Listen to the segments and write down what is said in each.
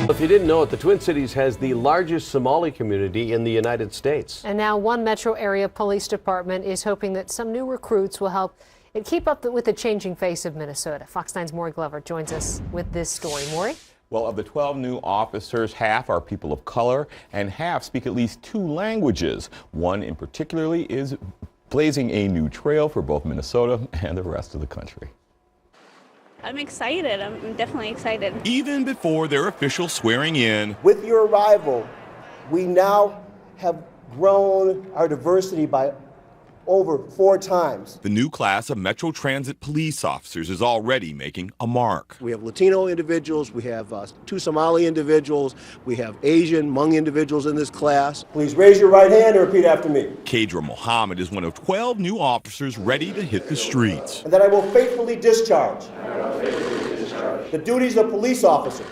If you didn't know it, the Twin Cities has the largest Somali community in the United States. And now one metro area police department is hoping that some new recruits will help it keep up with the changing face of Minnesota. Fox 9's Maury Glover joins us with this story. Maury? Well, of the 12 new officers, half are people of color and half speak at least 2 languages. One in particularly is blazing a new trail for both Minnesota and the rest of the country. I'm excited. I'm definitely excited. Even before their official swearing in. With your arrival, we now have grown our diversity by over 4 times. The new class of Metro Transit police officers is already making a mark. We have Latino individuals, we have 2 Somali individuals, we have Asian, Hmong individuals in this class. Please raise your right hand and repeat after me. Kadra Mohammed is one of 12 new officers ready to hit the streets. And that I will faithfully discharge the duties of police officer.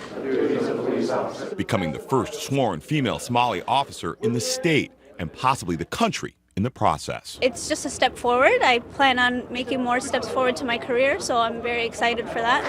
Becoming the first sworn female Somali officer in the state and possibly the country in the process. It's just a step forward. I plan on making more steps forward to my career, so I'm very excited for that.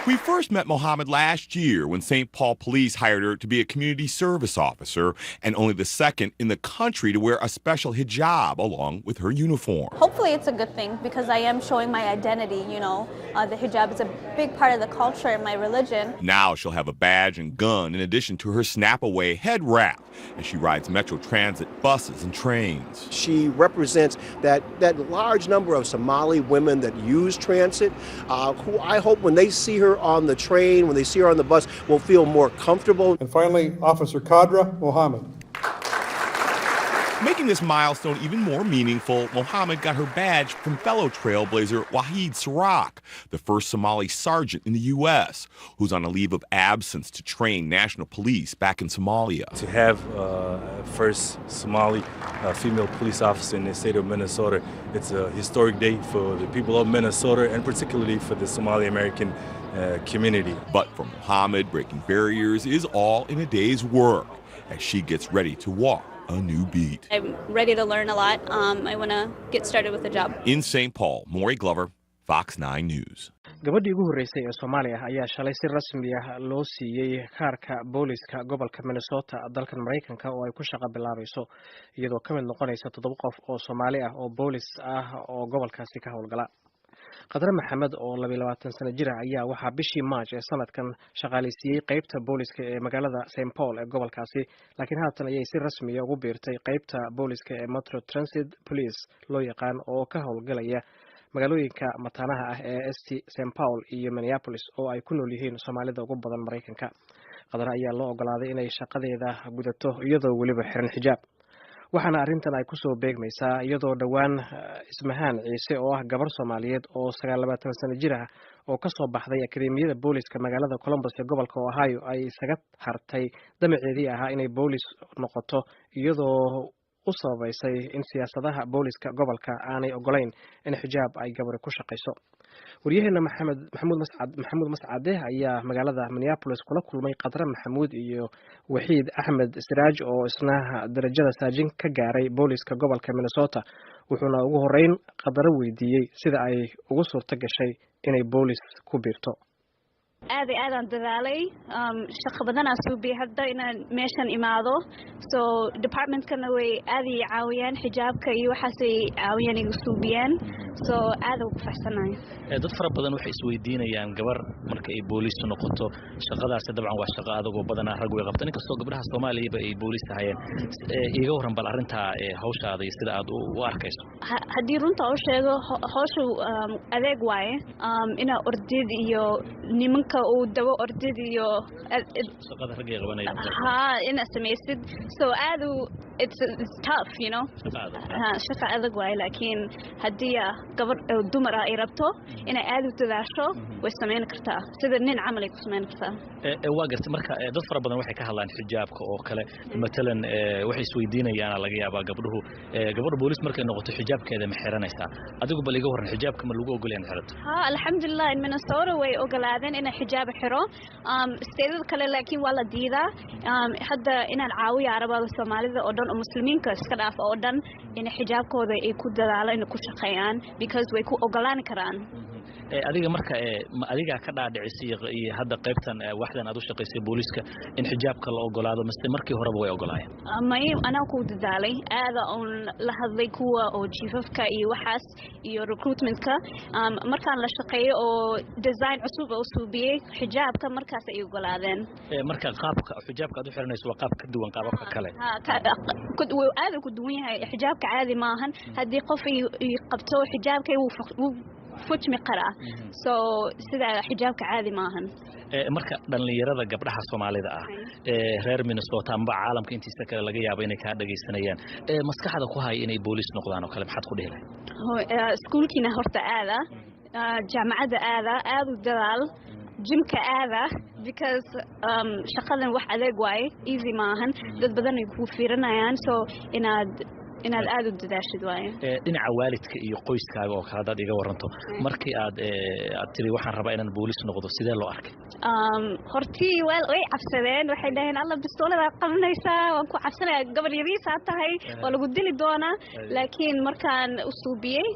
We first met Mohammed last year when St. Paul Police hired her to be a community service officer and only the second in the country to wear a special hijab along with her uniform. Hopefully it's a good thing because I am showing my identity, you know. The hijab is a big part of the culture and my religion. Now she'll have a badge and gun in addition to her snap-away head wrap as she rides Metro Transit buses and trains. She represents that large number of Somali women that use transit, who I hope when they see her on the train, when they see her on the bus, will feel more comfortable. And finally, Officer Kadra Mohammed. Making this milestone even more meaningful, Mohammed got her badge from fellow trailblazer Wahid Sarak, the first Somali sergeant in the U.S., who's on a leave of absence to train national police back in Somalia. To have first Somali female police officer in the state of Minnesota, it's a historic day for the people of Minnesota and particularly for the Somali American community. But for Mohammed, breaking barriers is all in a day's work as she gets ready to walk a new beat. I'm ready to learn a lot. I want to get started with the job. In St. Paul, Maury Glover, Fox 9 News. gabadhii ugu horeysay ee Soomaaliya ayaa shalay si rasmi ah loo siiyay kaarka booliiska gobolka Minnesota dalkan Mareykanka oo ay ku shaqo bilaabayso iyadoo ka mid noqonaysa 7 qof oo Soomaali ah oo boolis ah oo gobolkaasi ka howlgala. Qadar Maxamed oo 22 sano jir ah ayaa waxa bishii March ee sanadkan shaqaaleysiiyay qaybta booliska ee magaalada St. Paul ee gobolkaasi, laakiin haatan ayay si rasmi ah ugu biirtay qaybta booliska ee Metro Transit Police loo yaqaan oo ka howlgalaya magaalooyinka mataanaha ah ee St. Paul iyo Minneapolis oo ay ku nool yihiin Soomaalida ugu badan Mareykanka. Qadar ayaa loo ogolaaday inay shaqadeeda gudato iyadoo waliba xiran xijaab. waxaana arrintan ay ku soo beegmaysaa iyadoo dhawaan Ismahaan Ciise oo ah gabar Soomaaliyeed oo 29 sano jir ah oo ka soo baxday akademiyada booliska magaalada Columbus ee gobolka Ohio ay isaga hartay damaceedii ahaa inay boolis noqoto iyadoo u sababaysay in siyaasadaha booliska gobolka aanay ogolayn in xijaab ay gabar ku shaqeyso. waryaheena maxamuud mascade ayaa magaalada Minneapolis kula kulmay Qadra Maxamuud iyo Waxiid Axmed Siraaj oo isna darajada saajin ka gaaray booliska gobolka Minnesota, wuxuuna ugu horeyn Qadra weydiiyay sida ay ugu suurto gashay inay boolis ku biirto. aad aan dadaalay shaqo badan aan soo bixiyay inaan meeshan imaado so departmentkana way aad i caawiyaan xijaabka iyo waxaas ay caawiyaan igu suubiyaan so aad ugu faraxsanahay. dad fara badan waxay isweydiinayaan gabar marka ay boolis noqoto shaqadaas dabcan waa shaqo adag oo badan rag way qabtaan inkastoo gabdhaha Soomaaliyeed ay boolis ahayeen iga waran bal arinta hawshaada sida aad u arkayso. haddii runta oo sheego hawshu adeeg waaye ina ordid iyo nimanka marka uu dawo ordidiyo shaqada ragay qabanayaan ina samaysid so aadu it's tough you know shaqa adag waay laakiin haddii gabar dumar ay rabto inay aad u dadaasho way samayn kartaa sida nin camal ay ku samayn kartaa waa gartay marka dad fara badan waxay ka hadlaan xijaabka oo kale matalan waxay isweydiinayaan laga yaabaa gabdhuhu gabadha booliis markay noqoto xijaabkeeda ma xiranaysaa adigu bal iga waran xijaabka ma lagu ogol yahay xirato alxamdulillah in Minnesota way ogolaadeen in xijaab xiro steedada kale laakiin waa la diidaa hadda inaan caawiyo arabada Soomaalida oo dhan oo muslimiinka iska dhaaf oo dhan in xijaabkooda ay ku dadaalaan in ku shaqeeyaan because way ku ogolaan karaan adiga marka adiga ka dhaadhicisay iyo hadda qaybtan waxdan aad u shaqeysay booliiska in xijaabka la ogolaado mise markii horeba way ogolaayeen may ana ku dadaalay aada on la hadlay kuwa oo chiefafka iyo waxaas iyo recruitmentka markaan la shaqeeyo oo design cusub oo suubiyay xijaabka markaas ay ogolaadeen marka qaabka xijaabka aad u xiranayso waa qaab ka duwan qaababka kale aad ku duwan yahay xijaabka caadi maahan haddii qof ay qabto xijaabka uu futmi qara so sida xijaabka caadi maahan marka dhalinyarada gabdhaha Soomaalida ah reer Minnesota amba caalamka intiisa kale laga yaabo inay ka dhageysanayaan maskaxda ku hay inay booliis noqdaan oo kale maxaad ku dhihi lahayd iskuulkina horta aada jaamacada aad u dadaal jimka aada because shaqadan wax adeeg waay easy maahan dad badan ay ku fiirinayaan so inaad aad u dadaashid waaye dhinaca waalidka iyo qoyskaaga oo kala dad iga waranto markii aad tiri waxaan rabaa inaan booliis noqdo sidee loo arkay hortii way cabsadeen waxay dhaheen alla bistoolada qabanaysaa waan ku cabsanayaa gabar yariisa tahay oo lagu dili doonaa laakiin markaan u suubiyey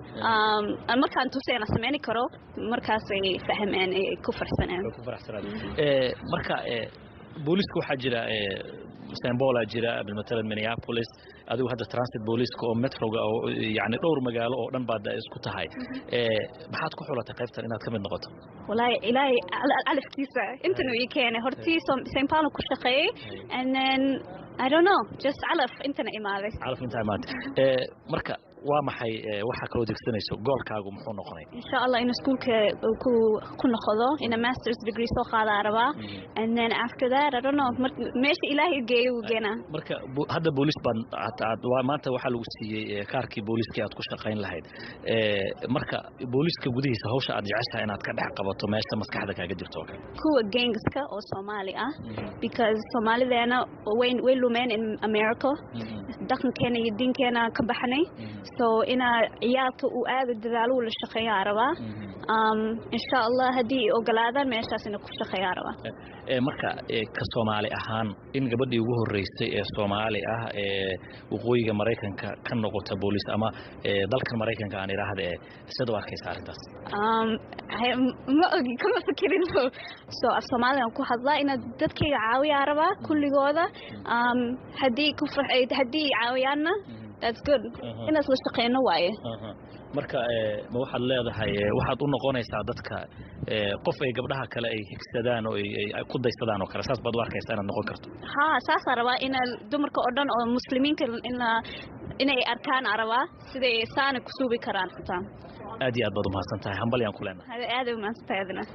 markaan tusayna samayn karo markaasay fahmeen ay ku farsaneen marka booliiska waxaa jira Istanbul jira مثلا Minneapolis adigu hadda transit booliiska oo metroga oo yani dhowr magaalo oo dhan baad isku tahay maxaad ku xulatay qaybtan inaad ka mid noqoto wallahi ilaahay alifkiisa intan uu keenay hortii St. Paul ku shaqeeyay and then I don't know just alif intan imaaday inta imaaday marka waa maxay waxa kala degsanayso goolkaagu muxuu noqonay insha Allah in iskuulka ku noqdo in a master's degree soo qaadaa rabaa and then after that I don't know meesha ilaahay geeyo geena marka hadda booliis baan maanta waxa lagu siiyay kaarkii booliiska aad ku shaqeyn lahayd marka booliiska gudihiisa hawsha aad jeceshahay inaad ka dhex qabato meesha maskaxda kaaga jirto kuwa gangska oo Somali ah because Soomaalidana way lumeen in America dhaqankeena iyo diinkeena ka baxnay so ina ciyaalka uu aad dadaalo la shaqeeyaa rabaa insha Allah hadii ogolaadaan meeshaas inay ku shaqeeyaa rabaa marka ka Soomaali ahaan in gabadhii ugu horeysay ee Soomaali ah waqooyiga Mareykanka ka noqota booliis ama dalka Mareykanka aan iraahdo sida waa arkaysaa arintaas ma ogi kama fikirin so Soomaaliyan ku hadlaa in dadkayga caawiyaa rabaa kulligooda hadii ku hadii caawiyaana that's good ina isla shaqeeyno waaye marka ma waxaad leedahay waxaad u noqonaysaa dadka qof ay gabdhaha kale ay higsadaan oo ay ku daysadaan oo kale saas baad u arkaysaa inaad noqon karto saas rabaa in dumarka oo dhan oo muslimiinta inay arkaan arabaa siday saana ku suubi karaan xitaa aad iyo aad baad u mahadsantahay hambalyan ku leenahay aad u mahadsantahay